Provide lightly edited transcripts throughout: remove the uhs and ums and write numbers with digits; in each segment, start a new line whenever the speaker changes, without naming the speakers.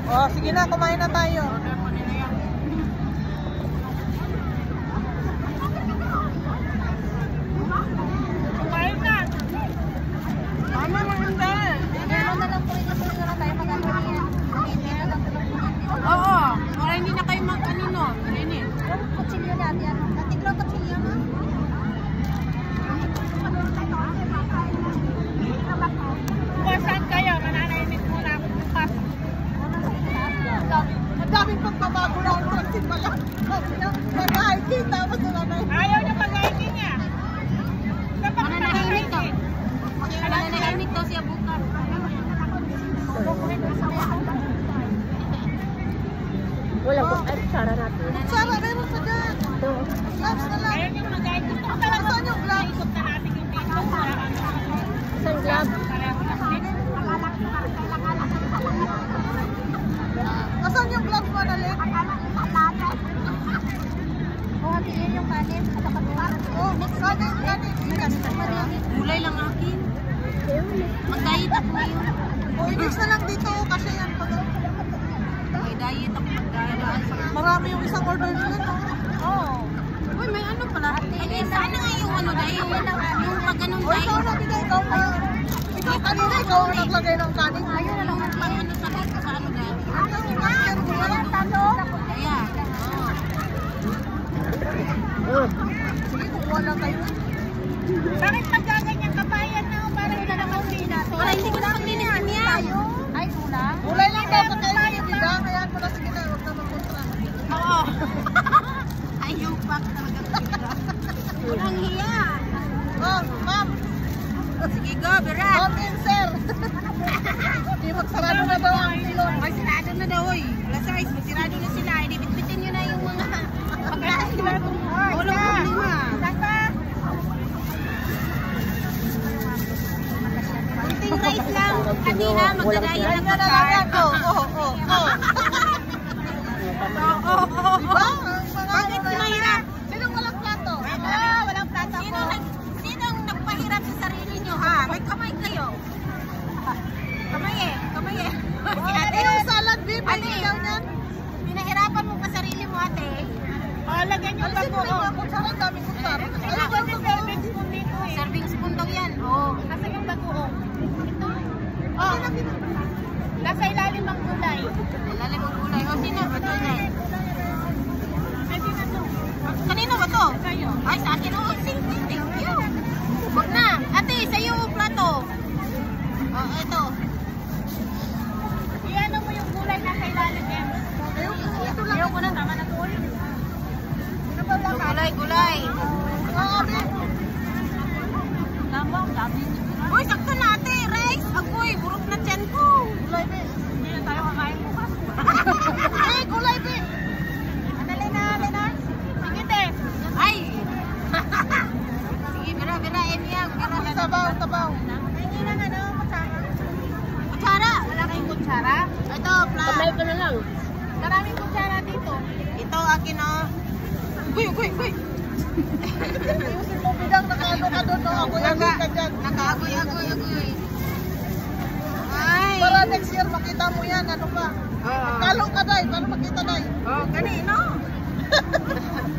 Oh, sige na, kumain na tayo. Kumain na. Ano maganda?
Meron na lang po rin kasi na tayo mag-ano.
Oo, para hindi na kayo mag-ano no. Marinit.
Kutsilyo natin. Natiglang kutsilyo mo.
Saan kayo? Mananayimik muna ako bukas. Ang daming pagbabago na ako kasi pala. Mag-hiking tapos wala na. Ayaw niya mag-hiking niya.
Mananahimik to. Mananahimik daw siya bukas.
Wala po. Ay, Sara natin.
Sara, meron pa dyan. Gloves na lang. Ayaw niya mag-hiking. Saan yung gloves? Ikot na natin yung dito.
Isang glove.
Asan yung gloves mo na leg?
O, hatiin yung kanin.
Oh, kanin.
Gulay lang akin. Mag-diet ako ngayon.
Oh, i-mix na lang dito kasi yan pag...
May diet ako mag-diet.
Marami yung isang order nila, no?
Oo. Uy, may ano pala. Ay, sana nga yung ano dahil yung pag-anong
O, ikaw na, Bida, ikaw na. Ikaw kanina, ikaw ang naglagay ng kanin.
Ayun na lang ang pang-ano sa ano dahil. Ayan.
Sige, kukuha lang kayo. Bakit pagkaganyan kabayan na o parang na naman sila?
Para hindi ko na paglinihan yan. Ay, gula?
Gulay lang daw pagkain yung Bida, kaya mo na sige na, huwag na magkontra.
Oo. Ayaw pa talaga. Walang hiya.
Oh, ma'am.
Sige, go, Bira.
Morning, sir. Hindi magsarado na daw ang ilong.
Ay, sirado na daw, oy. Alas 6, magsirado na sila. Ibit-bitin nyo na yung mga pagkain. Ulong problema.
Saka?
Kunting rice lang. Kanina, magdadayo lang
Yan na lang yan. Oh. Diba?
Bakit mahirap?
Sinong walang plato?
Walang plato ako. Sinong nagpahirap sa sarili nyo, ha? May kamay kayo. Kamay eh. Si ate.
Yung salad, babe. Ano
Ate.
ikaw niyan?
Pinahirapan mo pa sarili mo, ate.
Lagyan yung bago. Ang kutsara, dami kutsara. Ay, yung serving spoon dito eh.
Serving spoon daw yan. Oo.
Nasa yung bago. Ito. Oh. Nasa ilalim ang gulay.
Ilalim ang gulay. O, sino? Ito na.
Pwede na to.
Kanino ba to?
Sa'yo.
Ay, sa akin. Oh, thank you. Huwag na. Ate, sa'yo plato. Oh, ito.
Iano mo yung gulay nasa ilalim eh. Ito lang.
Ayaw ko na.
Tama na to.
Gulay.
Oo, babe.
Tama, dami. Uy, sakto na ate. Rice. Agoy, burok na tiyan ko.
Gulay, babe.
Hindi na tayo kakain bukas.
Eh, gulay, babe.
Dali na. Sige, te. Ay. Sige, bira, Emiang.
Tabaw.
Hindi lang ano, kutsara. Wala kayong kutsara? Ito,
Kamay ko na lang.
Maraming kutsara dito. Ito, akin o. Uy.
Ayusin mo, bidang nakaano ka doon. Agoy-agoy ka dyan.
Nakaagoy. Ay.
Para next year makita mo yan. Ano ba?
Oo.
Kalo ka, day. Para makita, day.
Oh, kanino?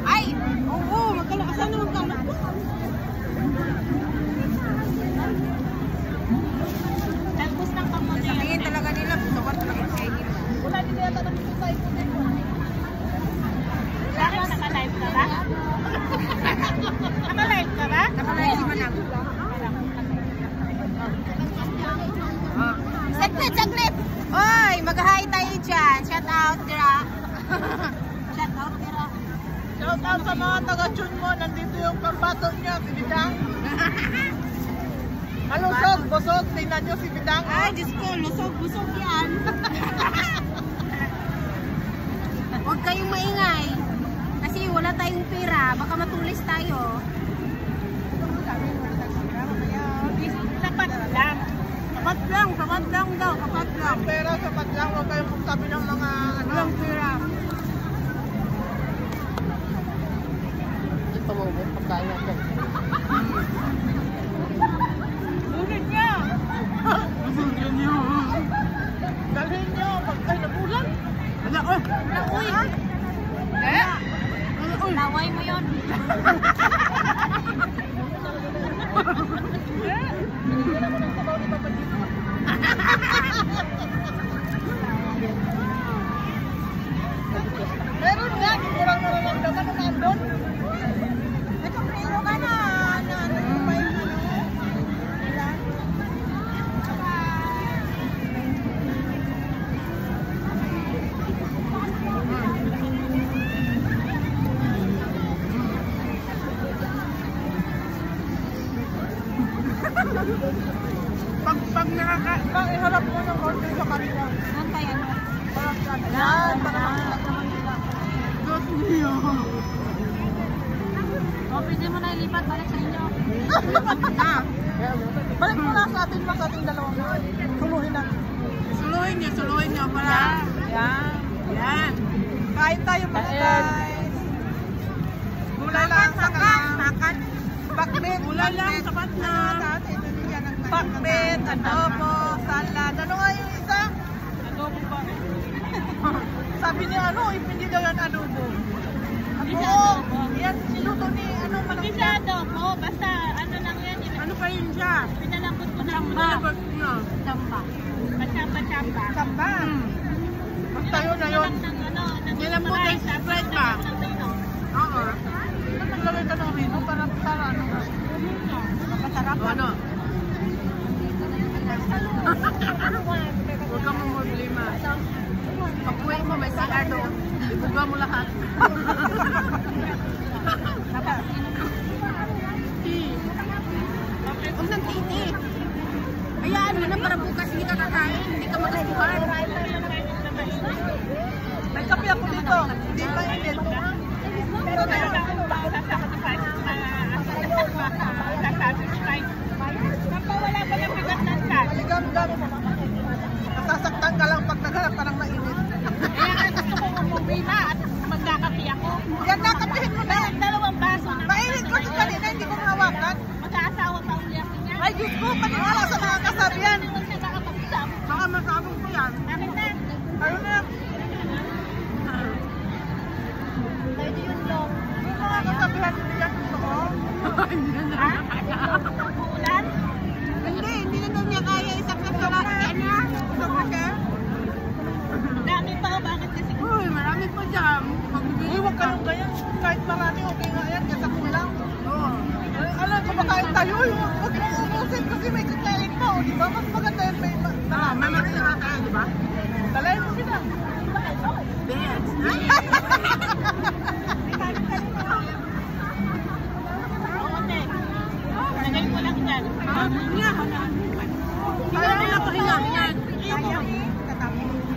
Ay. Oo, magkalakasan na magkalak.
Talbos ng kamote.
Sabihin talaga nila, bukawat lang yung kainin.
Wala din yata ng susay ko din. Bakit naka-live ka ba? Naka-live ka ba?
Nakalain si Manang. Saglit. Oy, mag-hi tayo dyan. Shout out, Dira.
Shout out sa mga taga-tune mo. Nandito yung pambato niya, si Bidang. Malusog, busog. Tingnan niyo si Bidang.
Ay, Diyos ko, lusog yan. Huwag kayong maingay. Kasi wala tayong pera. Baka matulis tayo. Sapat lang daw.
Ang pera sa padlang. Huwag kayong magsabi ng mga
Walang pera.
Hindi pa mabot pagkain natin.
Ulit niya. Dalhin niyo. Pag kayo nabulan.
Uy! Laway mo yun.
Meron nga, kurang nararamdaman na nandun.
May sombrero ka na.
Pag iharap mo ng order sa kanila.
Saan kaya?
Yan, para makilala sa kanila. Diyos niyo.
O, pwede mo na ilipat balik sa inyo.
Balik mo na sa atin lang sa ating dalawang. Suluhin na. Suluhin niyo para. Yan. Kain tayo mga guys. Gulay lang sa kakan. Bakbet. Gulay lang, sapat na. Bakbet, adobo, salad. Ano nga yung isa? Adobo ba? Sabi niya hindi daw yan adobo. Yan, siluto ni malaki.
Hindi siya adobo, basta ano lang yan.
Ano pa yun siya?
Pinalambot ko ng chamba. Chamba. Pachamba.
Samba. Basta yun na yun.
Nilambot yung spread ba?
Oo. Naglagay ka ng rino para ano. Masarap. Ano? Huwag kang problema. Pag-uwi mo, may salado. Ibuga mo lahat. Huwag nang titi. Hayaan mo na para bukas hindi ka kakain. Hindi ka magkasuhan. May kape ako dito. Hindi pa init. Pero na yun.
Wala pa yung bigat ng kat.
Ligam-gam. Nasasaktan ka lang pag naghanap ka ng mainit.
Kaya gusto ko umubila at magkakapi ako.
Yan na, kapihin mo na.
Dalawang baso.
Mainit kasi kanina, hindi ko mahawakan.
Mag-aasawa pa uli ako niya.
Ay, Diyos ko, panimala sa mga kasabihan.
Hindi mo siya nakapag-usap.
Baka masabog ko yan.
Akin na.
Ayun na.
Pwede yun long.
Yung mga kasabihan, hindi yan totoo.
Ha? Ulan?
Hindi na daw niya kaya isang kasarap. Ano? Sabi ka?
Dami pa o bakit kasi?
Uy, marami pa dyan. Uy, huwag ka nung ganyan. Kahit marami, okay nga yan. Kaya kulang. Oo. Alam, kumakain tayo. Huwag mo umusin kasi may kakain pa. O, diba? Mas maganda yan. May matira tayo, diba? Dalayan mo sila. Dance.
Lagay mo lang dyan.
Kaya mo na pahinga.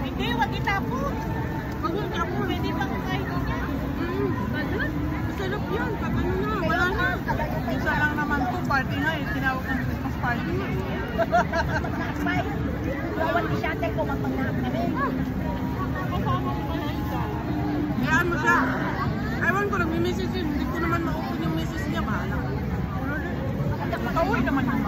Hindi, wag itapon.
Huwag yung kapo.
Pwede pa kumain niya.
Masarap yun. Pag ano na, wala na. Isa lang naman to, party na eh. Tinawag ng Christmas party na eh.
Bawal di siya tayo kumapangap kami. Kasama ko ba yan?
Hayaan mo siya. Ewan ko, nag-message yun. Hindi ko naman ma-open yung message niya. Bahala ko. Nakauwi naman yung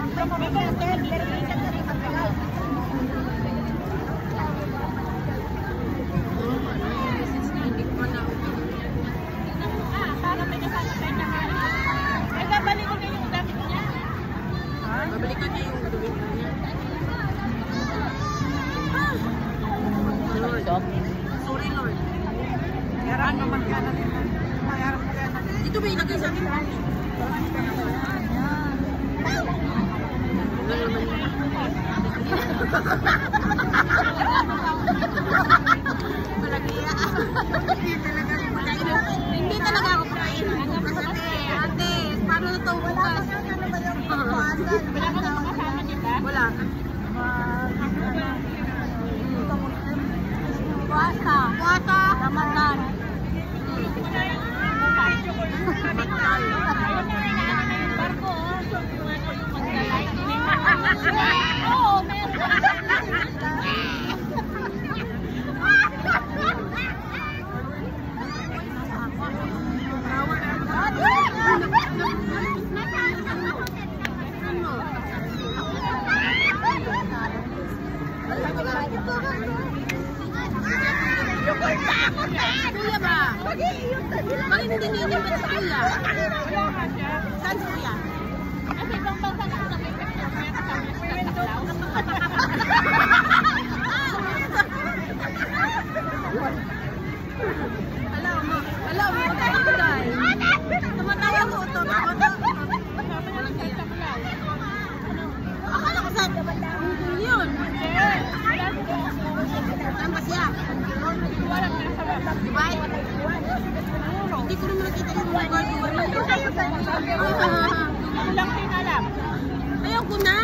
Para may kasama tayo na kain. Ay, babalik ko na yung gamit niya.
Babalikan niya yung gawin niya. Lord. Sorry, Lord. Yarang naman ka na rin. Mayarap ka na rin. Dito ba ilagay sa akin?
Hindi talaga ako kain. Ate, paano na ito bukas? Wala ka naman kasama, di ba?
Wala.
Puasa. Ramadan. Barko, oh.
Yung
Kuya ba? Bakit hindi nilipat sa kuya? Saan si kuya? Kasi ibang bansa na ako Alam mo, tatay. Tumatawa ko ito. Akala ko saan? Yun. Saan ba siya? Dubai? Hindi ko naman nakita yung lugar doon.
Kulang din alam.
Ayaw ko na.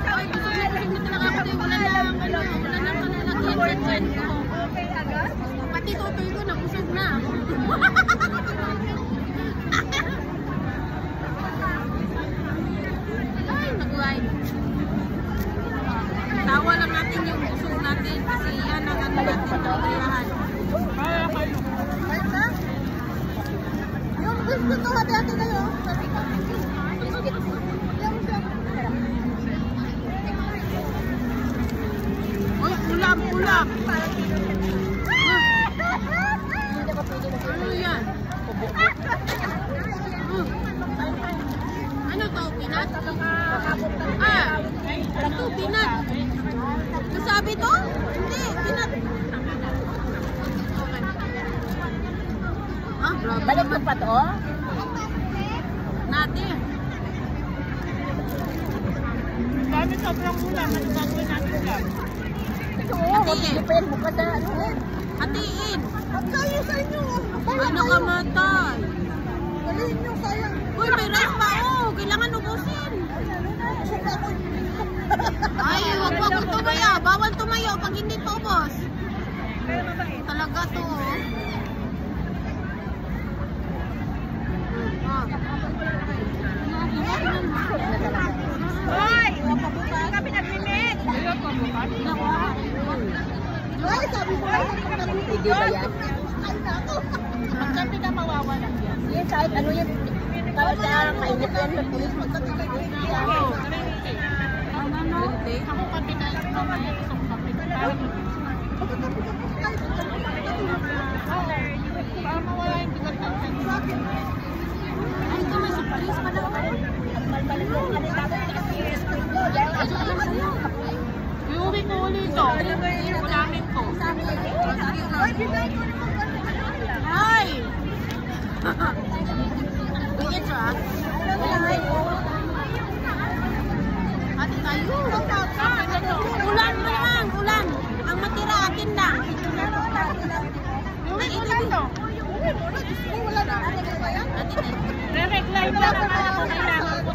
Ay, gusto na talaga ako. Wala lang mananakyan ko.
Okay agad?
Pati tutoy ko, nabusog na. Ay, nag-live. Tawa lang natin yung busog natin kasi yan ang ano natin ng kayahan.
Yung gusto to, hati-hati kayo.
Uy, ulap. Ano yan? Ano to? Pinat? Ito, pinat. Nasabi to? Hindi, pinat. Grabe.
Balik mo pa to?
Natin.
Dami sobrang ulam. Ano gagawin natin dyan?
Ito, mag-depend mo ka na.
Hatiin.
Ang kayo sa inyo.
Ano ka matay?
Galihin nyo, sayang.
Uy, may rice pa kailangan ubusin. Ay, wag mo tumayo. Bawal tumayo pag hindi paubos. Talaga to.
Hoy! Kami nagmimik! Ay, sabi mo kayo
Hindi ba yan?
Magsabi ka mawawala yan.
Yes, kahit ano yan. Kahit sa kainit yan, sa pulis mo.
Ako kami na lang naman isang kami. Para mawala yung bigat ng kanina.
Ay, ito may surprise pa daw.
Iuwi ko ulit ito. Ulamin ko.
Ay! Bigyan siya. Ate tayo. Ulan naman, ulan. Ang matira akin na.
Iuwi ko lang ito. Uwi mo na. Diyos ko, wala na. Re-recline lang ang anak ko kailangan ko.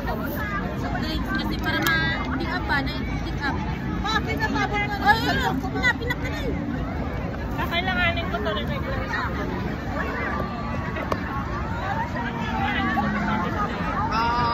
Kasi para ma-pick up ba? Na-pick up.
Bakit natabot na?
Ay, pinap na rin.
Kakailanganin